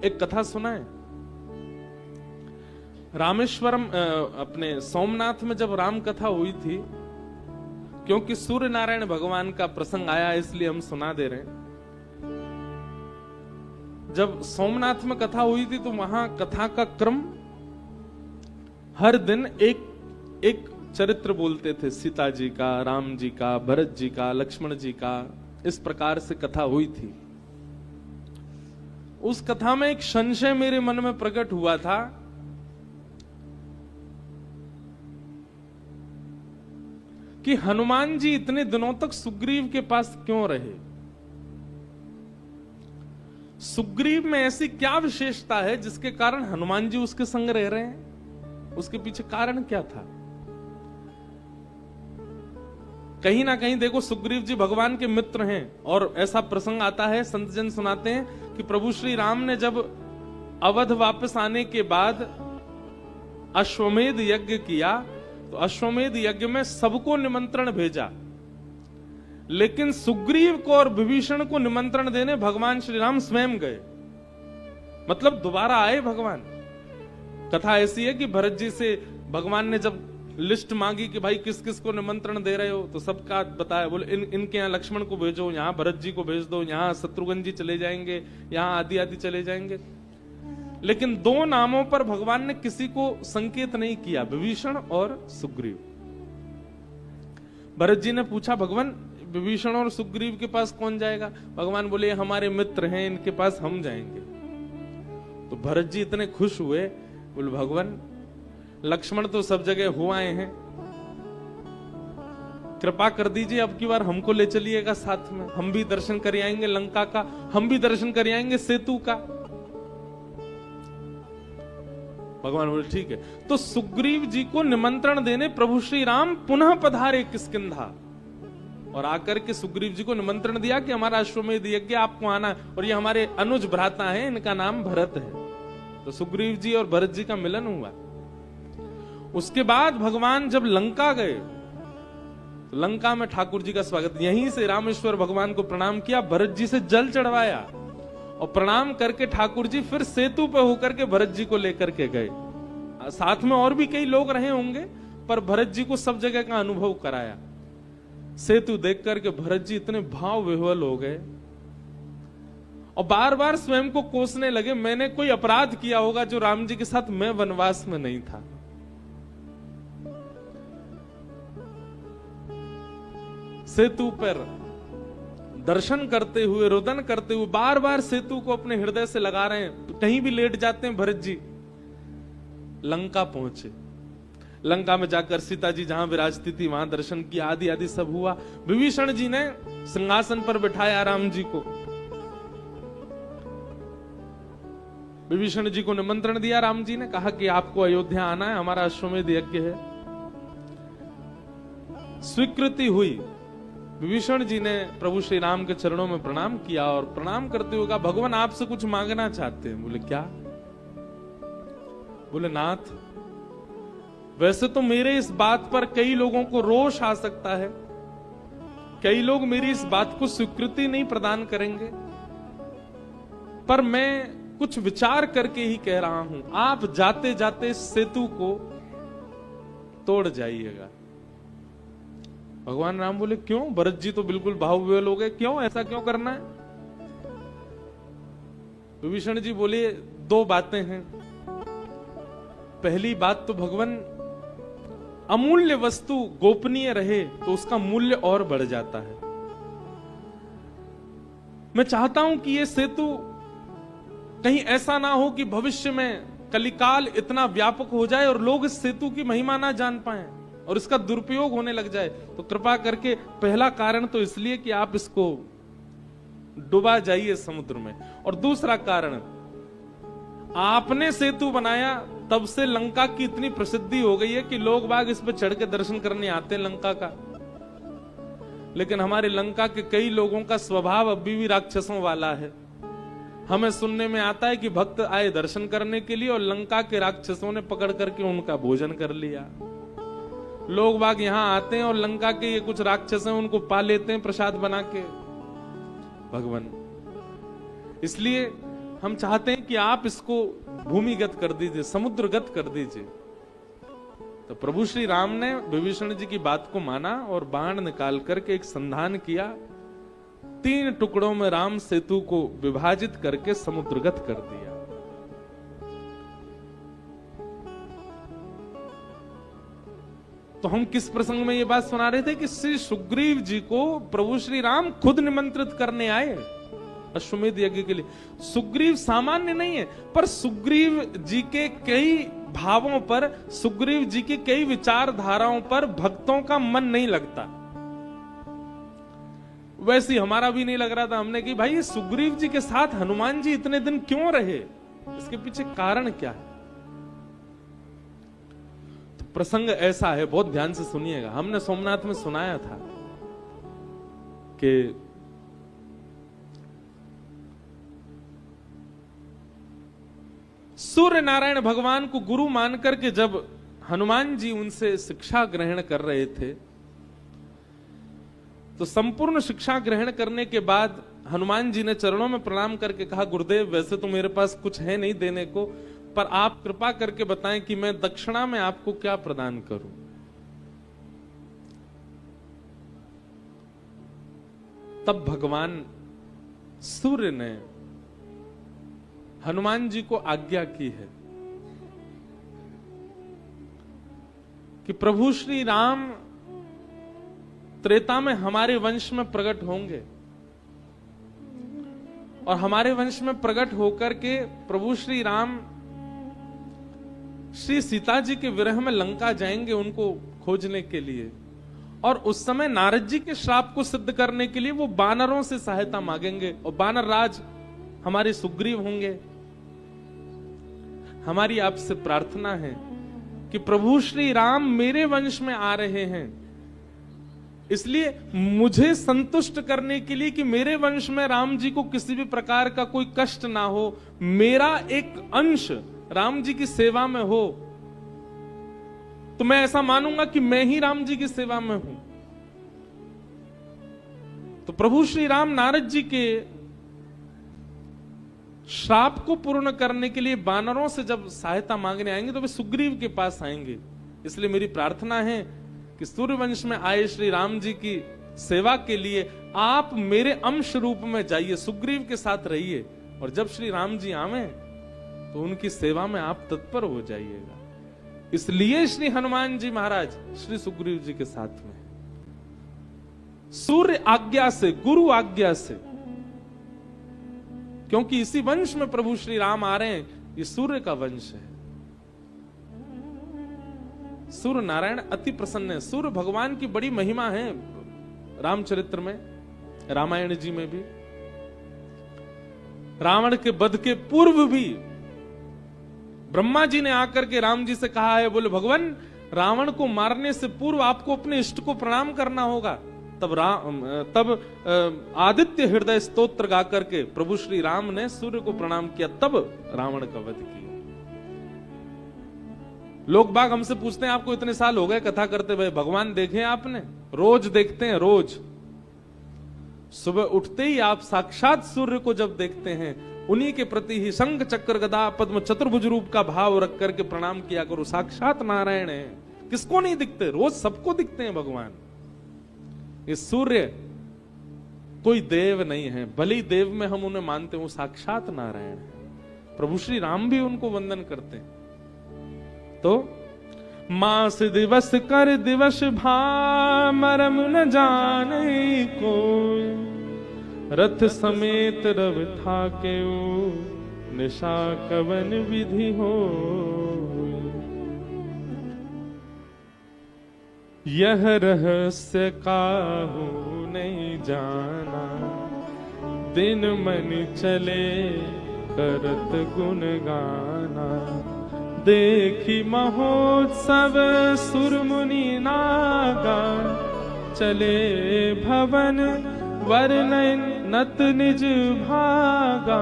एक कथा सुना है, रामेश्वरम अपने सोमनाथ में जब राम कथा हुई थी, क्योंकि सूर्य नारायण भगवान का प्रसंग आया इसलिए हम सुना दे रहे हैं। जब सोमनाथ में कथा हुई थी तो वहां कथा का क्रम हर दिन एक चरित्र बोलते थे, सीता जी का, राम जी का, भरत जी का, लक्ष्मण जी का, इस प्रकार से कथा हुई थी। उस कथा में एक संशय मेरे मन में प्रकट हुआ था कि हनुमान जी इतने दिनों तक सुग्रीव के पास क्यों रहे। सुग्रीव में ऐसी क्या विशेषता है जिसके कारण हनुमान जी उसके संग रह रहे हैं? उसके पीछे कारण क्या था? कहीं ना कहीं देखो, सुग्रीव जी भगवान के मित्र हैं, और ऐसा प्रसंग आता है, संत जन सुनाते हैं कि प्रभु श्री राम ने जब अवध वापस आने के बाद अश्वमेध यज्ञ किया तो अश्वमेध यज्ञ में सबको निमंत्रण भेजा, लेकिन सुग्रीव को और विभीषण को निमंत्रण देने भगवान श्री राम स्वयं गए। मतलब दोबारा आए भगवान। कथा ऐसी है कि भरत जी से भगवान ने जब लिस्ट मांगी कि भाई किस किस को निमंत्रण दे रहे हो, तो सबका बताया, बोले इनके यहाँ लक्ष्मण को भेजो, यहाँ भरत जी को भेज दो, यहाँ शत्रुघ्न जी चले जाएंगे, यहाँ आदि आदि चले जाएंगे। लेकिन दो नामों पर भगवान ने किसी को संकेत नहीं किया, विभीषण और सुग्रीव। भरत जी ने पूछा, भगवान विभीषण और सुग्रीव के पास कौन जाएगा? भगवान बोले हमारे मित्र हैं, इनके पास हम जाएंगे। तो भरत जी इतने खुश हुए, बोले भगवान लक्ष्मण तो सब जगह हो आए हैं, कृपा कर दीजिए अब की बार हमको ले चलिएगा साथ में, हम भी दर्शन कर आएंगे लंका का, हम भी दर्शन कर आएंगे सेतु का। भगवान बोले ठीक है। तो सुग्रीव जी को निमंत्रण देने प्रभु श्री राम पुनः पधारे किष्किंधा, और आकर के सुग्रीव जी को निमंत्रण दिया कि हमारा अश्वमेध यज्ञ आपको आना है, और ये हमारे अनुज भ्राता हैं, इनका नाम भरत है। तो सुग्रीव जी और भरत जी का मिलन हुआ। उसके बाद भगवान जब लंका गए तो लंका में ठाकुर जी का स्वागत, यहीं से रामेश्वर भगवान को प्रणाम किया, भरत जी से जल चढ़वाया, और प्रणाम करके ठाकुर जी फिर सेतु पे होकर के भरत जी को लेकर के गए। साथ में और भी कई लोग रहे होंगे, पर भरत जी को सब जगह का अनुभव कराया। सेतु देख करके भरत जी इतने भाव विह्वल हो गए, और बार बार स्वयं को कोसने लगे, मैंने कोई अपराध किया होगा जो राम जी के साथ मैं वनवास में नहीं था। सेतु पर दर्शन करते हुए, रुदन करते हुए, बार बार सेतु को अपने हृदय से लगा रहे हैं, कहीं भी लेट जाते हैं भरत जी। लंका पहुंचे, लंका में जाकर सीता जी जहां विराजती थी वहां दर्शन किया, आदि आदि सब हुआ। विभीषण जी ने सिंहासन पर बिठाया राम जी को, विभीषण जी को निमंत्रण दिया राम जी ने, कहा कि आपको अयोध्या आना है, हमारा अश्वमेध यज्ञ है। स्वीकृति हुई। विभीषण जी ने प्रभु श्री राम के चरणों में प्रणाम किया, और प्रणाम करते हुए कहा, भगवान आपसे कुछ मांगना चाहते हैं। बोले क्या? बोले नाथ, वैसे तो मेरे इस बात पर कई लोगों को रोष आ सकता है, कई लोग मेरी इस बात को स्वीकृति नहीं प्रदान करेंगे, पर मैं कुछ विचार करके ही कह रहा हूं, आप जाते जाते सेतु को तोड़ जाइएगा। भगवान राम बोले क्यों? भरत जी तो बिल्कुल भावविह्वल हो गए, क्यों, ऐसा क्यों करना है? विभीषण जी बोले दो बातें हैं। पहली बात तो भगवान, अमूल्य वस्तु गोपनीय रहे तो उसका मूल्य और बढ़ जाता है। मैं चाहता हूं कि यह सेतु कहीं ऐसा ना हो कि भविष्य में कलिकाल इतना व्यापक हो जाए और लोग इस सेतु की महिमा ना जान पाएं और इसका दुरुपयोग होने लग जाए। तो कृपा करके, पहला कारण तो इसलिए कि आप इसको डुबा जाइए समुद्र में, और दूसरा कारण, आपने सेतु बनाया तब से लंका की इतनी प्रसिद्धि हो गई है कि लोग बाग इस पे चढ़ के दर्शन करने आते हैं लंका का। लेकिन हमारे लंका के कई लोगों का स्वभाव अभी भी राक्षसों वाला है। हमें सुनने में आता है कि भक्त आए दर्शन करने के लिए और लंका के राक्षसों ने पकड़ करके उनका भोजन कर लिया। लोग बाग यहां आते हैं और लंका के ये कुछ राक्षस हैं, उनको पा लेते हैं प्रसाद बना के। भगवान, इसलिए हम चाहते हैं कि आप इसको भूमिगत कर दीजिए, समुद्रगत कर दीजिए। तो प्रभु श्री राम ने विभीषण जी की बात को माना और बाण निकाल करके एक संधान किया, 3 टुकड़ों में राम सेतु को विभाजित करके समुद्रगत कर दिया। तो हम किस प्रसंग में ये बात सुना रहे थे कि श्री सुग्रीव जी को प्रभु श्री राम खुद निमंत्रित करने आए अश्वमेध यज्ञ के लिए। सुग्रीव सामान्य नहीं है, पर सुग्रीव जी के कई भावों पर, सुग्रीव जी की कई विचारधाराओं पर भक्तों का मन नहीं लगता। वैसे हमारा भी नहीं लग रहा था। हमने कि भाई ये सुग्रीव जी के साथ हनुमान जी इतने दिन क्यों रहे, इसके पीछे कारण क्या है। तो प्रसंग ऐसा है, बहुत ध्यान से सुनिएगा। हमने सोमनाथ में सुनाया था कि सूर्य नारायण भगवान को गुरु मान करके जब हनुमान जी उनसे शिक्षा ग्रहण कर रहे थे, तो संपूर्ण शिक्षा ग्रहण करने के बाद हनुमान जी ने चरणों में प्रणाम करके कहा, गुरुदेव वैसे तो मेरे पास कुछ है नहीं देने को, पर आप कृपा करके बताएं कि मैं दक्षिणा में आपको क्या प्रदान करूं। तब भगवान सूर्य ने हनुमान जी को आज्ञा की है कि प्रभु श्री राम त्रेता में हमारे वंश में प्रकट होंगे और हमारे वंश में प्रकट होकर के प्रभु श्री राम श्री सीता जी के विरह में लंका जाएंगे उनको खोजने के लिए, और उस समय नारद जी के श्राप को सिद्ध करने के लिए वो बानरों से सहायता मांगेंगे और बानर राज हमारे सुग्रीव होंगे। हमारी आपसे प्रार्थना है कि प्रभु श्री राम मेरे वंश में आ रहे हैं, इसलिए मुझे संतुष्ट करने के लिए कि मेरे वंश में राम जी को किसी भी प्रकार का कोई कष्ट ना हो, मेरा एक अंश राम जी की सेवा में हो, तो मैं ऐसा मानूंगा कि मैं ही राम जी की सेवा में हूं। तो प्रभु श्री राम नारद जी के श्राप को पूर्ण करने के लिए बानरों से जब सहायता मांगने आएंगे तो वे सुग्रीव के पास आएंगे। इसलिए मेरी प्रार्थना है कि सूर्यवंश में आए श्री राम जी की सेवा के लिए आप मेरे अंश रूप में जाइए, सुग्रीव के साथ रहिए, और जब श्री राम जी आवे तो उनकी सेवा में आप तत्पर हो जाइएगा। इसलिए श्री हनुमान जी महाराज श्री सुग्रीव जी के साथ में सूर्य आज्ञा से, गुरु आज्ञा से, क्योंकि इसी वंश में प्रभु श्री राम आ रहे हैं, ये सूर्य का वंश है। सूर्य नारायण अति प्रसन्न है। सूर्य भगवान की बड़ी महिमा है रामचरित्र में, रामायण जी में भी। रावण के वध के पूर्व भी ब्रह्मा जी ने आकर के राम जी से कहा है, बोले भगवान रावण को मारने से पूर्व आपको अपने इष्ट को प्रणाम करना होगा। तब आदित्य हृदय स्तोत्र गा करके प्रभु श्री राम ने सूर्य को प्रणाम किया, तब रावण का वध किया। लोग बाग हमसे पूछते हैं, आपको इतने साल हो गए कथा करते हुए, भगवान देखे आपने? रोज देखते हैं, रोज सुबह उठते ही आप साक्षात सूर्य को जब देखते हैं, उन्हीं के प्रति ही शंख चक्र गदा पद्म चतुर्भुज रूप का भाव रख करके प्रणाम किया करो। साक्षात नारायण है, किसको नहीं दिखते? रोज सबको दिखते हैं भगवान। ये सूर्य कोई देव नहीं है, भले देव में हम उन्हें मानते हैं, वो साक्षात नारायण है। प्रभु श्री राम भी उनको वंदन करते हैं। तो मास दिवस कर दिवस भा मरम न जाने को, रथ समेत रव था के निशा कवन विधि हो। यह रहस्य काहू नहीं जाना, दिन मन चले करत गुण गाना। देखी महोत्सव सुरमुनि नागा, चले भवन वर्णन नत निज भागा।